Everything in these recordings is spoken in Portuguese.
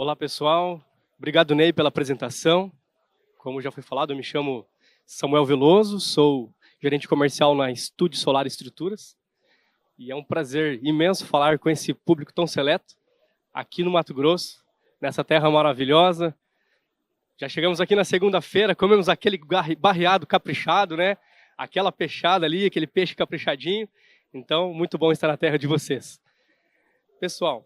Olá, pessoal. Obrigado, Ney, pela apresentação. Como já foi falado, eu me chamo Samuel Veloso, sou gerente comercial na Estúdio Solar Estruturas. E é um prazer imenso falar com esse público tão seleto aqui no Mato Grosso, nessa terra maravilhosa. Já chegamos aqui na segunda-feira, comemos aquele barreado caprichado, né? Aquela peixada ali, aquele peixe caprichadinho. Então, muito bom estar na terra de vocês. Pessoal,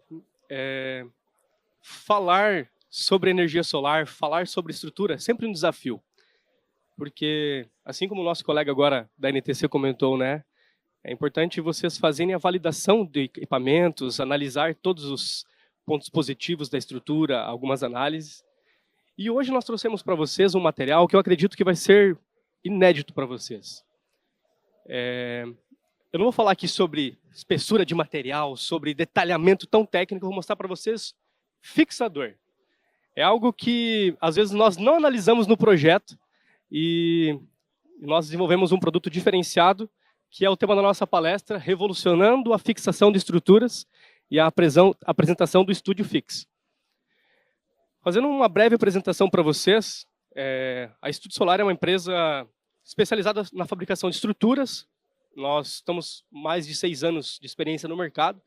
falar sobre energia solar, falar sobre estrutura é sempre um desafio. Porque, assim como o nosso colega agora da NTC comentou, né? É importante vocês fazerem a validação de equipamentos, analisar todos os pontos positivos da estrutura, algumas análises. E hoje nós trouxemos para vocês um material que eu acredito que vai ser inédito para vocês. Eu não vou falar aqui sobre espessura de material, sobre detalhamento tão técnico, eu vou mostrar para vocês fixador. É algo que, às vezes, nós não analisamos no projeto e nós desenvolvemos um produto diferenciado, que é o tema da nossa palestra, revolucionando a fixação de estruturas e a apresentação do Estúdio Fix. Fazendo uma breve apresentação para vocês, a Estúdio Solar é uma empresa especializada na fabricação de estruturas. Nós estamos mais de 6 anos de experiência no mercado.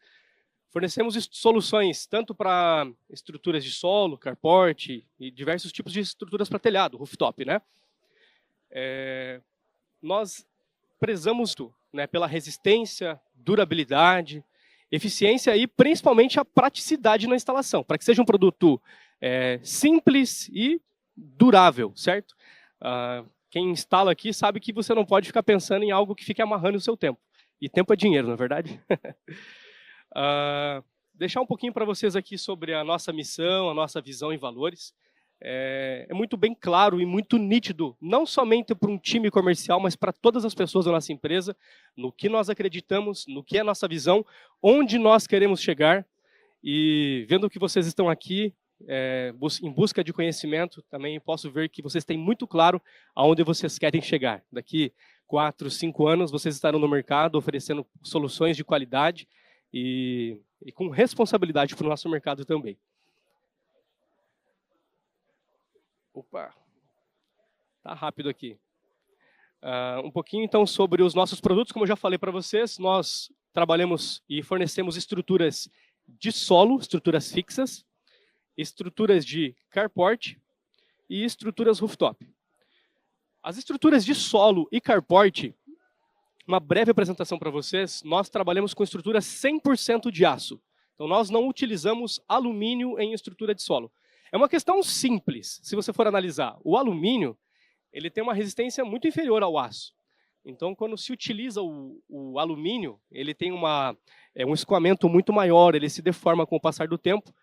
Fornecemos soluções tanto para estruturas de solo, carport e diversos tipos de estruturas para telhado, rooftop, né? Nós prezamos pela resistência, durabilidade, eficiência e principalmente a praticidade na instalação, para que seja um produto simples e durável, certo? Quem instala aqui sabe que você não pode ficar pensando em algo que fique amarrando o seu tempo. E tempo é dinheiro, não é verdade? Deixar um pouquinho para vocês aqui sobre a nossa missão, a nossa visão e valores. É muito bem claro e muito nítido, não somente para um time comercial, mas para todas as pessoas da nossa empresa, no que nós acreditamos, no que é a nossa visão, onde nós queremos chegar. E vendo que vocês estão aqui, em busca de conhecimento, também posso ver que vocês têm muito claro aonde vocês querem chegar. Daqui 4, 5 anos, vocês estarão no mercado oferecendo soluções de qualidade e com responsabilidade para o nosso mercado também. Opa, tá rápido aqui. Um pouquinho então sobre os nossos produtos, como eu já falei para vocês, nós trabalhamos e fornecemos estruturas de solo, estruturas fixas, estruturas de carport e estruturas rooftop. As estruturas de solo e carport, uma breve apresentação para vocês, nós trabalhamos com estrutura 100% de aço. Então nós não utilizamos alumínio em estrutura de solo. É uma questão simples, se você for analisar. O alumínio, ele tem uma resistência muito inferior ao aço. Então, quando se utiliza o alumínio, ele tem um escoamento muito maior, ele se deforma com o passar do tempo.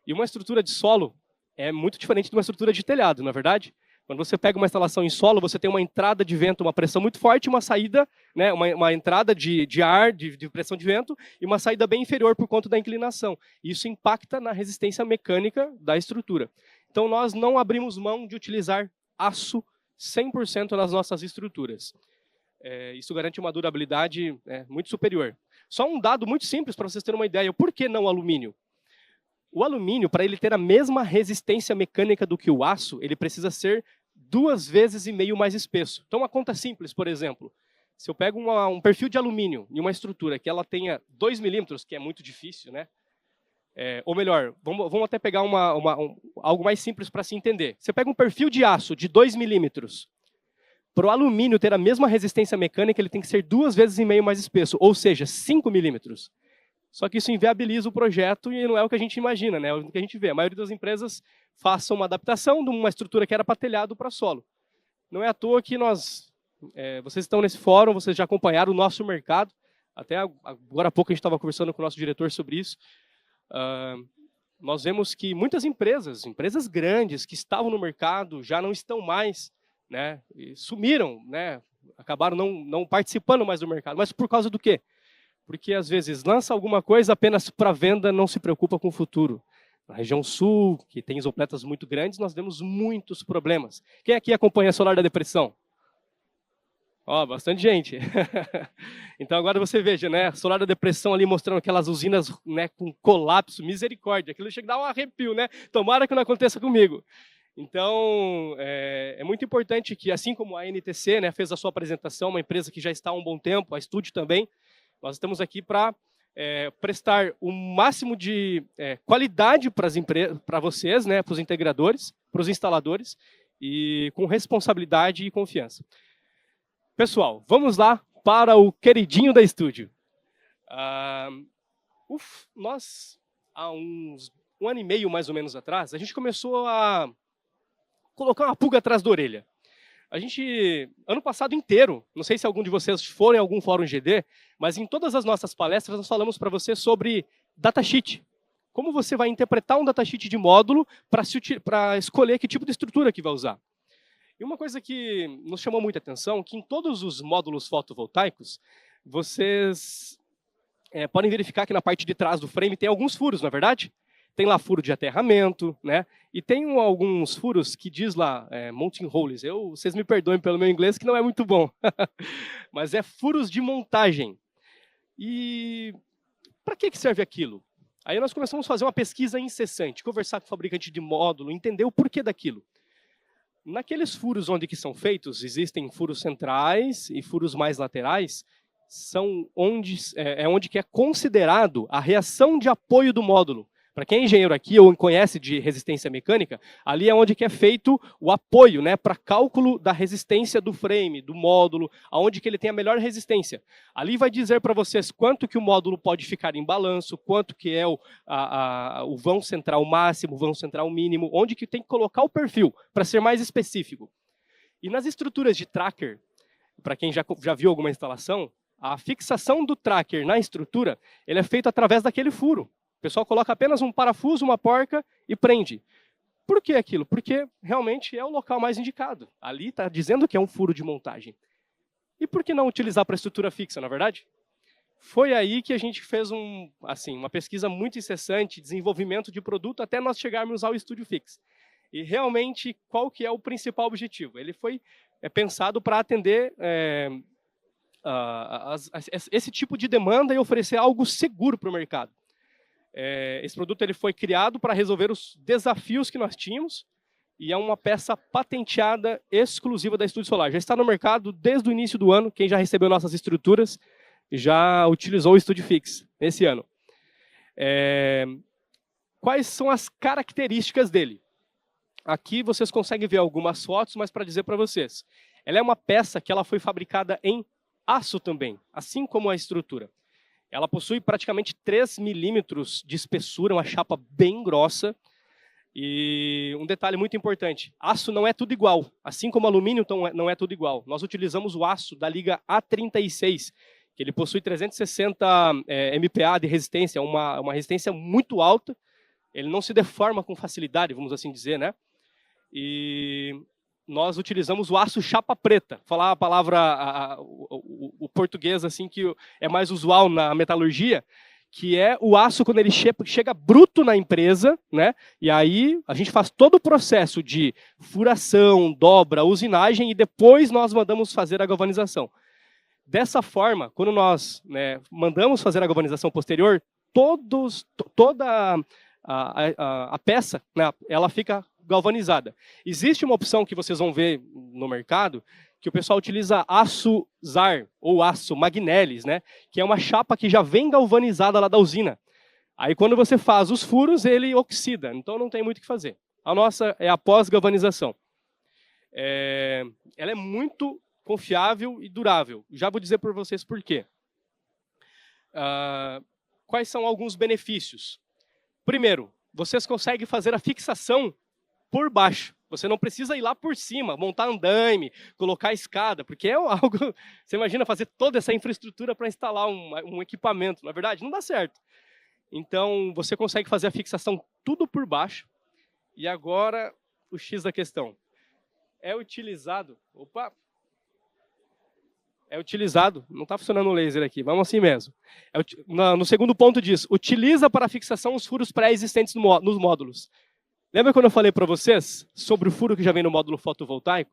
E uma estrutura de solo é muito diferente de uma estrutura de telhado, não é verdade? Quando você pega uma instalação em solo, você tem uma entrada de vento, uma pressão muito forte, uma saída, né, uma entrada de ar, de pressão de vento, e uma saída bem inferior por conta da inclinação. Isso impacta na resistência mecânica da estrutura. Então, nós não abrimos mão de utilizar aço 100% nas nossas estruturas. Isso garante uma durabilidade muito superior. Só um dado muito simples para vocês terem uma ideia. Por que não alumínio? O alumínio, para ele ter a mesma resistência mecânica do que o aço, ele precisa ser 2,5 vezes mais espesso. Então, uma conta simples, por exemplo, se eu pego um perfil de alumínio em uma estrutura que ela tenha 2 milímetros, que é muito difícil, né? Ou melhor, vamos até pegar algo mais simples para se entender. Você pega um perfil de aço de 2 milímetros, para o alumínio ter a mesma resistência mecânica, ele tem que ser 2,5 vezes mais espesso, ou seja, 5 milímetros. Só que isso inviabiliza o projeto e não é o que a gente imagina, né? É o que a gente vê. A maioria das empresas façam uma adaptação de uma estrutura que era para telhado para solo. Não é à toa que vocês estão nesse fórum, vocês já acompanharam o nosso mercado. Até agora há pouco a gente estava conversando com o nosso diretor sobre isso. Nós vemos que muitas empresas grandes que estavam no mercado já não estão mais, né? E sumiram, né? Acabaram não participando mais do mercado. Mas por causa do quê? Porque, às vezes, lança alguma coisa apenas para venda, não se preocupa com o futuro. Na região sul, que tem isopletas muito grandes, nós vemos muitos problemas. Quem aqui acompanha a Solar da Depressão? Ó, bastante gente. Então agora você veja, né? Solar da Depressão ali mostrando aquelas usinas, né, com colapso, misericórdia. Aquilo chega a dar um arrepio, né? Tomara que não aconteça comigo. Então, é muito importante que, assim como a NTC, né, fez a sua apresentação, uma empresa que já está há um bom tempo, a Estúdio também, nós estamos aqui para prestar o máximo de qualidade para vocês, né, para os integradores, para os instaladores, e com responsabilidade e confiança. Pessoal, vamos lá para o queridinho da Estúdio. Nós, há um ano e meio mais ou menos atrás, a gente começou a colocar uma pulga atrás da orelha. A gente, ano passado inteiro, não sei se algum de vocês foram em algum fórum GD, mas em todas as nossas palestras nós falamos para você sobre datasheet. Como você vai interpretar um datasheet de módulo para escolher que tipo de estrutura que vai usar. E uma coisa que nos chamou muita atenção, que em todos os módulos fotovoltaicos, vocês podem verificar que na parte de trás do frame tem alguns furos, não é verdade? Tem lá furo de aterramento, né? E tem alguns furos que diz lá, mounting holes. Vocês me perdoem pelo meu inglês, que não é muito bom. Mas é furos de montagem. E para que serve aquilo? Aí nós começamos a fazer uma pesquisa incessante, conversar com o fabricante de módulo, entender o porquê daquilo. Naqueles furos onde que são feitos, existem furos centrais e furos mais laterais, são onde que é considerado a reação de apoio do módulo. Para quem é engenheiro aqui ou conhece de resistência mecânica, ali é onde que é feito o apoio, né, para cálculo da resistência do frame, do módulo, aonde que ele tem a melhor resistência. Ali vai dizer para vocês quanto que o módulo pode ficar em balanço, quanto que é o vão central máximo, o vão central mínimo, onde que tem que colocar o perfil, para ser mais específico. E nas estruturas de tracker, para quem já viu alguma instalação, a fixação do tracker na estrutura, ele é feito através daquele furo. O pessoal coloca apenas um parafuso, uma porca e prende. Por que aquilo? Porque realmente é o local mais indicado. Ali está dizendo que é um furo de montagem. E por que não utilizar para estrutura fixa, na verdade? Foi aí que a gente fez uma pesquisa muito incessante, desenvolvimento de produto, até nós chegarmos ao Estúdio Fix. E realmente, qual que é o principal objetivo? Ele foi pensado para atender esse tipo de demanda e oferecer algo seguro para o mercado. Esse produto ele foi criado para resolver os desafios que nós tínhamos e é uma peça patenteada exclusiva da Estúdio Solar. Já está no mercado desde o início do ano. Quem já recebeu nossas estruturas já utilizou o Estúdio Fix esse ano. Quais são as características dele? Aqui vocês conseguem ver algumas fotos, mas para dizer para vocês. Ela é uma peça que ela foi fabricada em aço também, assim como a estrutura. Ela possui praticamente 3 milímetros de espessura, uma chapa bem grossa. E um detalhe muito importante, aço não é tudo igual. Assim como alumínio não é tudo igual. Nós utilizamos o aço da liga A36, que ele possui 360 MPa de resistência, uma resistência muito alta. Ele não se deforma com facilidade, vamos assim dizer, né? E nós utilizamos o aço chapa preta. Falar a palavra, o português assim que é mais usual na metalurgia, que é o aço quando ele chega bruto na empresa, né? E aí a gente faz todo o processo de furação, dobra, usinagem e depois nós mandamos fazer a galvanização. Dessa forma, quando nós mandamos fazer a galvanização posterior, toda a peça, né, ela fica galvanizada. Existe uma opção que vocês vão ver no mercado, que o pessoal utiliza aço ZAR, ou aço Magnellis, né, que é uma chapa que já vem galvanizada lá da usina. Aí quando você faz os furos, ele oxida, então não tem muito o que fazer. A nossa é a pós-galvanização. Ela é muito confiável e durável. Já vou dizer por vocês por quê. Quais são alguns benefícios? Primeiro, vocês conseguem fazer a fixação por baixo. Você não precisa ir lá por cima, montar andaime, colocar escada, porque é algo... Você imagina fazer toda essa infraestrutura para instalar um equipamento, na verdade, não dá certo. Então, você consegue fazer a fixação tudo por baixo. E agora, o X da questão. É utilizado... Opa! É utilizado... Não está funcionando o laser aqui, vamos assim mesmo. No segundo ponto diz, utiliza para fixação os furos pré-existentes nos módulos. Lembra quando eu falei para vocês sobre o furo que já vem no módulo fotovoltaico?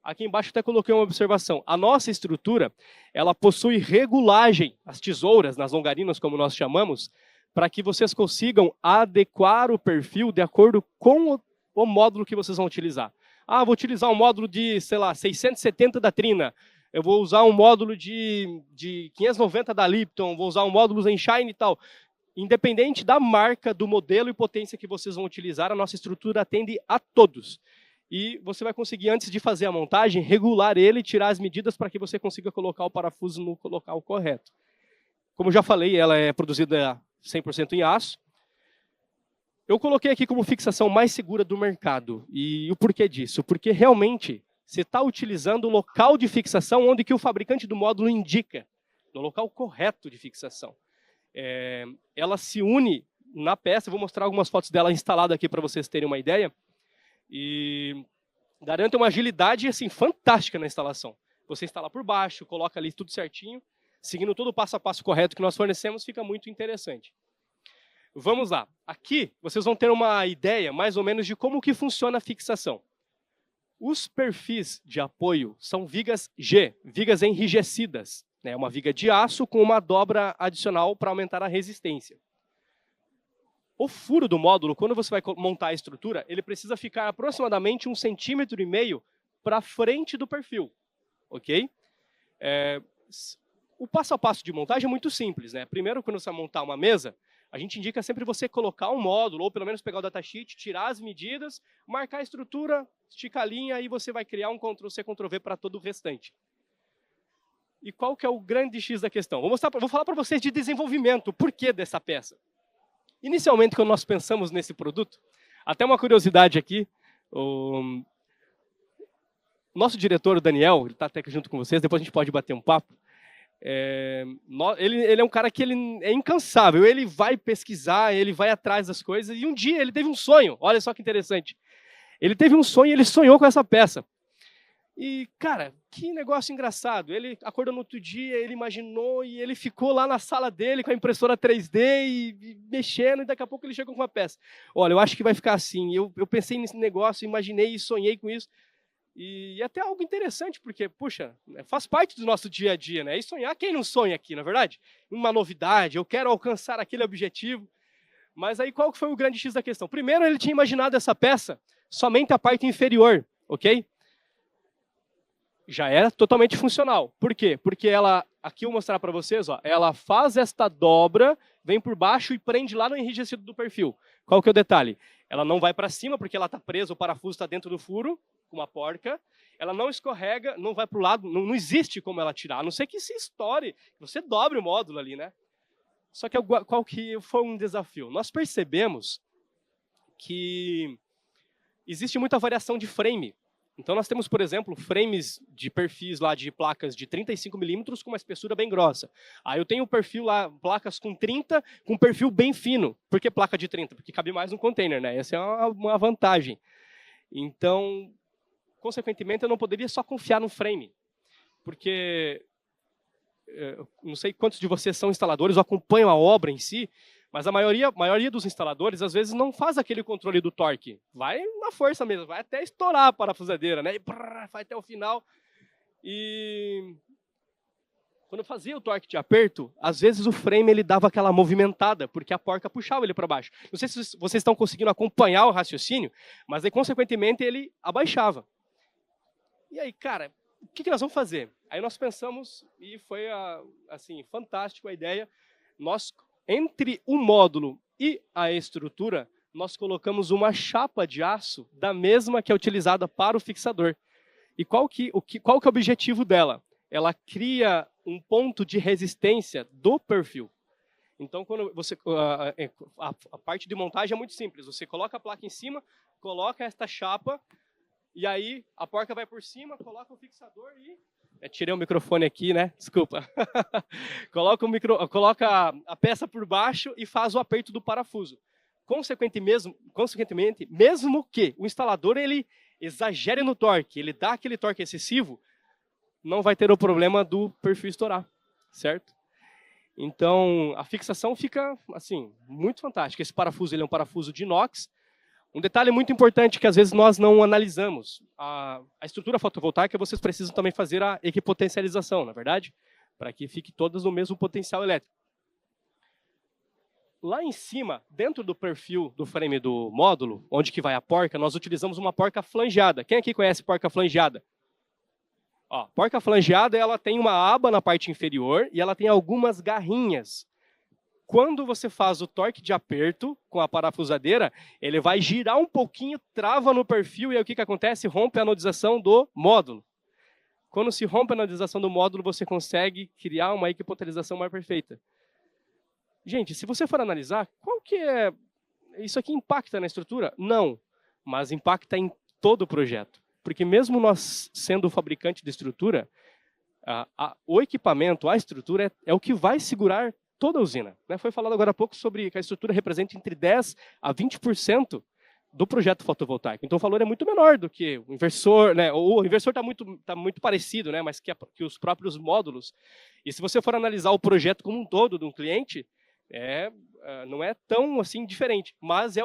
Aqui embaixo até coloquei uma observação. A nossa estrutura, ela possui regulagem, as tesouras, nas longarinas, como nós chamamos, para que vocês consigam adequar o perfil de acordo com o módulo que vocês vão utilizar. Ah, vou utilizar um módulo de, sei lá, 670 da Trina. Eu vou usar um módulo de 590 da Lipton, vou usar um módulo em Shine e tal. Independente da marca, do modelo e potência que vocês vão utilizar, a nossa estrutura atende a todos. E você vai conseguir, antes de fazer a montagem, regular ele e tirar as medidas para que você consiga colocar o parafuso no local correto. Como já falei, ela é produzida 100% em aço. Eu coloquei aqui como fixação mais segura do mercado. E o porquê disso? Porque realmente você está utilizando o local de fixação onde que o fabricante do módulo indica, no local correto de fixação. Ela se une na peça, eu vou mostrar algumas fotos dela instalada aqui para vocês terem uma ideia. E garante uma agilidade assim, fantástica na instalação. Você instala por baixo, coloca ali tudo certinho, seguindo todo o passo a passo correto que nós fornecemos, fica muito interessante. Vamos lá. Aqui vocês vão ter uma ideia mais ou menos de como que funciona a fixação. Os perfis de apoio são vigas G, vigas enrijecidas. É uma viga de aço com uma dobra adicional para aumentar a resistência. O furo do módulo, quando você vai montar a estrutura, ele precisa ficar aproximadamente 1,5 cm para frente do perfil. Ok? O passo a passo de montagem é muito simples, né? Primeiro, quando você vai montar uma mesa, a gente indica sempre você colocar um módulo, ou pelo menos pegar o datasheet, tirar as medidas, marcar a estrutura, esticar a linha, e você vai criar um Ctrl+C, Ctrl+V para todo o restante. E qual que é o grande X da questão? Vou falar para vocês de desenvolvimento, o porquê dessa peça. Inicialmente, quando nós pensamos nesse produto, até uma curiosidade aqui, o nosso diretor, o Daniel, ele está até aqui junto com vocês, depois a gente pode bater um papo. Ele é um cara que ele é incansável, ele vai pesquisar, ele vai atrás das coisas, e um dia ele teve um sonho, olha só que interessante. Ele teve um sonho e ele sonhou com essa peça. E, cara, que negócio engraçado. Ele acordou no outro dia, ele imaginou e ele ficou lá na sala dele com a impressora 3D e mexendo, e daqui a pouco ele chegou com uma peça. Olha, eu acho que vai ficar assim. Eu pensei nesse negócio, imaginei e sonhei com isso. E é até algo interessante, porque, puxa, faz parte do nosso dia a dia, né? E sonhar, quem não sonha aqui, na verdade? Uma novidade, eu quero alcançar aquele objetivo. Mas aí qual que foi o grande X da questão? Primeiro, ele tinha imaginado essa peça somente a parte inferior, ok? Já era totalmente funcional. Por quê? Porque ela, aqui eu vou mostrar para vocês, ó, ela faz esta dobra, vem por baixo e prende lá no enrijecido do perfil. Qual que é o detalhe? Ela não vai para cima, porque ela está presa, o parafuso está dentro do furo, com uma porca. Ela não escorrega, não vai para o lado, não existe como ela tirar, a não ser que se estoure, você dobre o módulo ali, né? Só que qual que foi um desafio? Nós percebemos que existe muita variação de frame. Então, nós temos, por exemplo, frames de perfis lá de placas de 35 milímetros com uma espessura bem grossa. Aí eu tenho um perfil lá, placas com 30, com um perfil bem fino. Por que placa de 30? Porque cabe mais no container, né? Essa é uma vantagem. Então, consequentemente, eu não poderia só confiar no frame. Porque, não sei quantos de vocês são instaladores ou acompanham a obra em si, mas a maioria dos instaladores, às vezes, não faz aquele controle do torque. Vai na força mesmo, vai até estourar a parafusadeira, né? E vai até o final. E quando eu fazia o torque de aperto, às vezes o frame ele dava aquela movimentada, porque a porca puxava ele para baixo. Não sei se vocês estão conseguindo acompanhar o raciocínio, mas aí, consequentemente, ele abaixava. E aí, cara, o que nós vamos fazer? Aí nós pensamos, e foi assim, fantástico a ideia, nós... Entre o módulo e a estrutura, nós colocamos uma chapa de aço da mesma que é utilizada para o fixador. E qual que é o objetivo dela? Ela cria um ponto de resistência do perfil. Então, quando você, a parte de montagem é muito simples. Você coloca a placa em cima, coloca esta chapa, e aí a porca vai por cima, coloca o fixador e... tirei o microfone aqui, né? Desculpa. Coloca a peça por baixo e faz o aperto do parafuso. Consequentemente, mesmo que o instalador ele exagere no torque, ele dá aquele torque excessivo, não vai ter o problema do perfil estourar, certo? Então, a fixação fica, assim, muito fantástica. Esse parafuso ele é um parafuso de inox. Um detalhe muito importante que às vezes nós não analisamos. A estrutura fotovoltaica, vocês precisam também fazer a equipotencialização, na verdade? Para que fique todas no mesmo potencial elétrico. Lá em cima, dentro do perfil do frame do módulo, onde que vai a porca, nós utilizamos uma porca flangeada. Quem aqui conhece porca flangeada? Ó, porca flangeada, ela tem uma aba na parte inferior e ela tem algumas garrinhas. Quando você faz o torque de aperto com a parafusadeira, ele vai girar um pouquinho, trava no perfil e aí o que, que acontece? Rompe a anodização do módulo. Quando se rompe a anodização do módulo, você consegue criar uma equipoterização mais perfeita. Gente, se você for analisar, qual que é... Isso aqui impacta na estrutura? Não, mas impacta em todo o projeto. Porque mesmo nós sendo o fabricante de estrutura, o equipamento, a estrutura é o que vai segurar toda a usina. Né? Foi falado agora há pouco sobre que a estrutura representa entre 10% a 20% do projeto fotovoltaico. Então o valor é muito menor do que o inversor, né? O inversor está muito parecido, né? Mas que os próprios módulos. E se você for analisar o projeto como um todo de um cliente, não é tão assim diferente, mas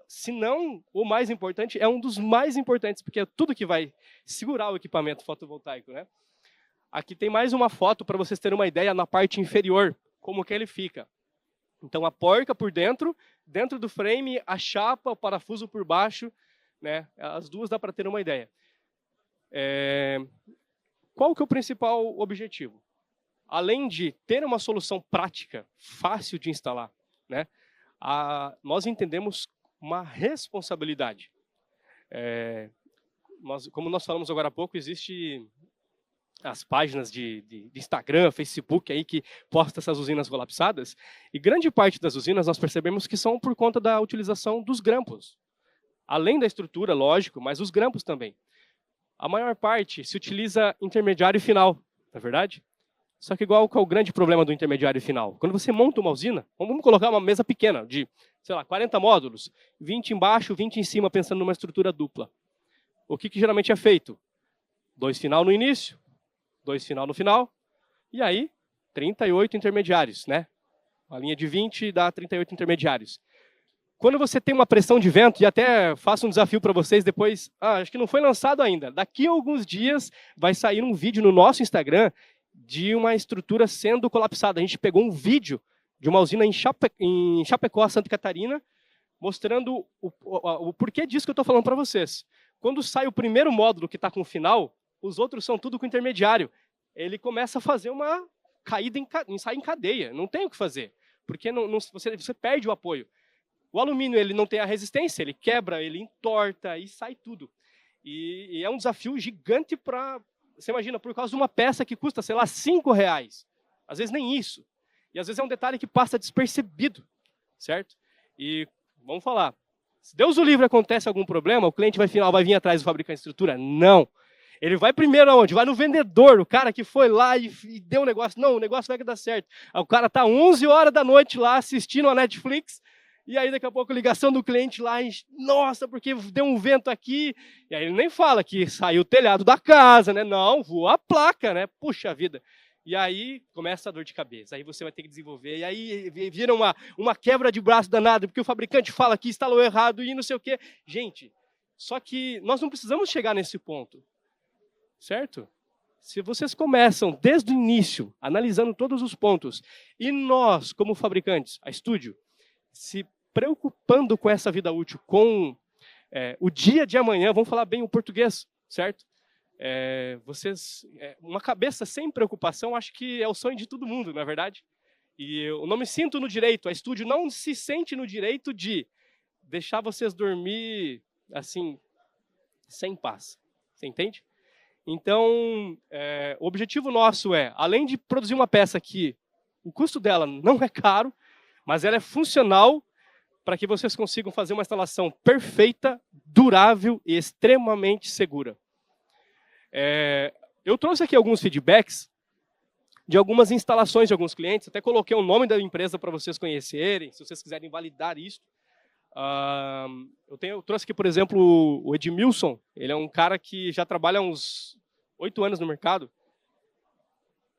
se não o mais importante, é um dos mais importantes, porque é tudo que vai segurar o equipamento fotovoltaico, né? Aqui tem mais uma foto para vocês terem uma ideia na parte inferior, como que ele fica. Então a porca por dentro do frame, a chapa, o parafuso por baixo, né? As duas dá para ter uma ideia. Qual que é o principal objetivo? Além de ter uma solução prática, fácil de instalar, né, nós entendemos uma responsabilidade. Como nós falamos agora há pouco, existem as páginas de Instagram, Facebook aí que postam essas usinas colapsadas, e grande parte das usinas nós percebemos que são por conta da utilização dos grampos. Além da estrutura, lógico, mas os grampos também. A maior parte se utiliza intermediário final, não é verdade? Só que qual é o grande problema do intermediário final? Quando você monta uma usina, vamos colocar uma mesa pequena de, sei lá, 40 módulos, 20 embaixo, 20 em cima, pensando numa estrutura dupla. O que geralmente é feito? 2 final no início, 2 final no final, e aí 38 intermediários, né? A linha de 20 dá 38 intermediários. Quando você tem uma pressão de vento, e até faço um desafio para vocês depois, acho que não foi lançado ainda, daqui a alguns dias vai sair um vídeo no nosso Instagram de uma estrutura sendo colapsada. A gente pegou um vídeo de uma usina em Chapecó, Santa Catarina, mostrando o porquê disso que eu estou falando para vocês. Quando sai o primeiro módulo que está com o final, os outros são tudo com intermediário. Ele começa a fazer uma caída sai em cadeia. Não tem o que fazer, porque você perde o apoio. O alumínio ele não tem a resistência, ele quebra, ele entorta e sai tudo. E é um desafio gigante para... Você imagina, por causa de uma peça que custa, sei lá, R$5. Às vezes nem isso. E às vezes é um detalhe que passa despercebido, certo? E vamos falar, se Deus o livre acontece algum problema, o cliente vai vir atrás do fabricante de estrutura? Não. Ele vai primeiro aonde? Vai no vendedor, o cara que foi lá e deu o negócio. Não, o negócio vai dar certo. O cara está 11 horas da noite lá assistindo a Netflix, e aí daqui a pouco ligação do cliente lá, nossa, porque deu um vento aqui. E aí ele nem fala que saiu o telhado da casa, né? Não, voou a placa, né? Puxa vida. E aí começa a dor de cabeça, aí você vai ter que desenvolver, e aí vira uma quebra de braço danada, porque o fabricante fala que instalou errado e não sei o quê. Gente, só que nós não precisamos chegar nesse ponto, certo? Se vocês começam desde o início, analisando todos os pontos, e nós, como fabricantes, a Estúdio, se preocupando com essa vida útil, com o dia de amanhã, vamos falar bem o português, certo? Uma cabeça sem preocupação, acho que é o sonho de todo mundo, não é verdade? E eu não me sinto no direito, a Estúdio não se sente no direito de deixar vocês dormir, assim, sem paz. Você entende? Então, o objetivo nosso além de produzir uma peça que o custo dela não é caro, mas ela é funcional para que vocês consigam fazer uma instalação perfeita, durável e extremamente segura. Eu trouxe aqui alguns feedbacks de algumas instalações de alguns clientes, até coloquei o nome da empresa para vocês conhecerem, se vocês quiserem validar isso. Eu trouxe aqui, por exemplo, o Edmilson. Ele é um cara que já trabalha há uns 8 anos no mercado.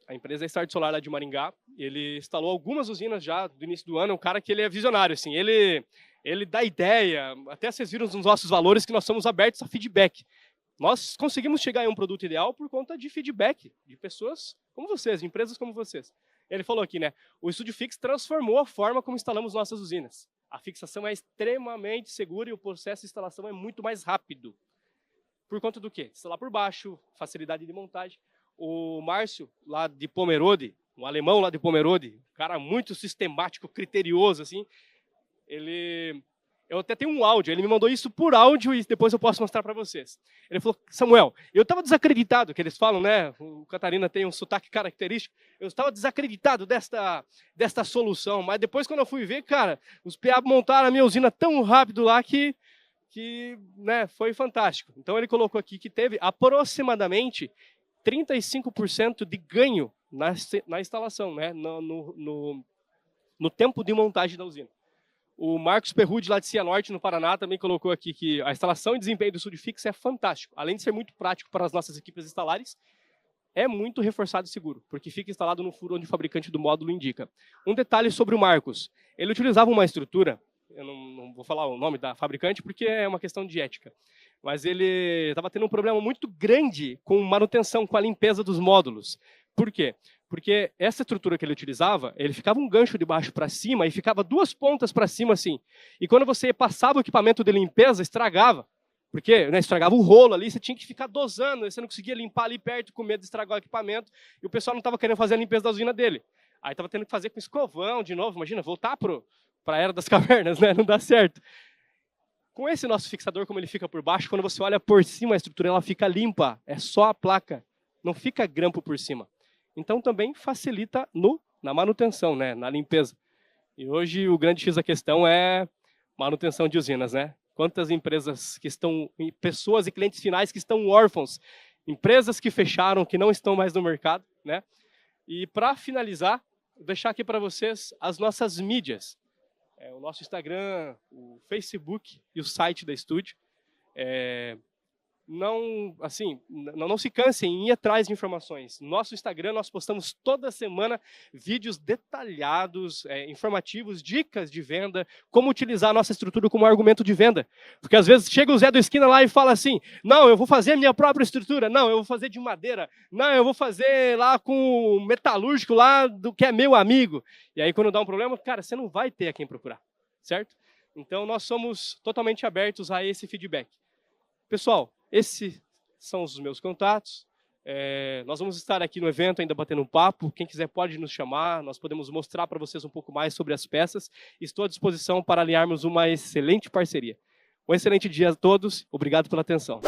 A empresa é Start Solar lá de Maringá. Ele instalou algumas usinas já do início do ano. É um cara que ele é visionário. Assim. Ele ele dá ideia, até vocês viram nos nossos valores que nós somos abertos a feedback. Nós conseguimos chegar em um produto ideal por conta de feedback de pessoas como vocês, de empresas como vocês. Ele falou aqui, né? O Estúdio Fix transformou a forma como instalamos nossas usinas. A fixação é extremamente segura e o processo de instalação é muito mais rápido. Por conta do quê? Instalar por baixo, facilidade de montagem. O Márcio, lá de Pomerode, um alemão lá de Pomerode, um cara muito sistemático, criterioso, assim, eu até tenho um áudio, ele me mandou isso por áudio e depois eu posso mostrar para vocês. Ele falou, Samuel, eu estava desacreditado, que eles falam, né? O Catarina tem um sotaque característico. Eu estava desacreditado desta solução, mas depois quando eu fui ver, cara, os PA montaram a minha usina tão rápido lá que né, foi fantástico. Então ele colocou aqui que teve aproximadamente 35% de ganho na instalação, né? No tempo de montagem da usina. O Marcos Perrude, lá de Cianorte, no Paraná, também colocou aqui que a instalação e desempenho do Estúdio Fix é fantástico. Além de ser muito prático para as nossas equipes instalares, é muito reforçado e seguro, porque fica instalado no furo onde o fabricante do módulo indica. Um detalhe sobre o Marcos. Ele utilizava uma estrutura, eu não vou falar o nome da fabricante, porque é uma questão de ética, mas ele estava tendo um problema muito grande com manutenção, com a limpeza dos módulos. Por quê? Porque essa estrutura que ele utilizava, ele ficava um gancho de baixo para cima e ficava duas pontas para cima assim. E quando você passava o equipamento de limpeza, estragava. Porque né, estragava o rolo ali, você tinha que ficar dosando, você não conseguia limpar ali perto com medo de estragar o equipamento, e o pessoal não estava querendo fazer a limpeza da usina dele. Aí estava tendo que fazer com escovão de novo, imagina, voltar para a Era das Cavernas, né? Não dá certo. Com esse nosso fixador, como ele fica por baixo, quando você olha por cima, a estrutura ela fica limpa, é só a placa, não fica grampo por cima. Então também facilita na manutenção, né? Na limpeza. E hoje o grande X da questão é manutenção de usinas, né? Quantas empresas que estão, pessoas e clientes finais que estão órfãos, empresas que fecharam, que não estão mais no mercado, né? E para finalizar, vou deixar aqui para vocês as nossas mídias. O nosso Instagram, o Facebook e o site da Estúdio. Não se cansem em ir atrás de informações. No nosso Instagram, nós postamos toda semana vídeos detalhados, informativos, dicas de venda, como utilizar a nossa estrutura como argumento de venda. Porque às vezes chega o Zé do Esquina lá e fala assim, não, eu vou fazer a minha própria estrutura, não, eu vou fazer de madeira, não, eu vou fazer lá com o metalúrgico lá do que é meu amigo. E aí quando dá um problema, cara, você não vai ter a quem procurar, certo? Então nós somos totalmente abertos a esse feedback. Pessoal, esses são os meus contatos. Nós vamos estar aqui no evento ainda batendo um papo. Quem quiser pode nos chamar. Nós podemos mostrar para vocês um pouco mais sobre as peças. Estou à disposição para alinharmos uma excelente parceria. Um excelente dia a todos. Obrigado pela atenção.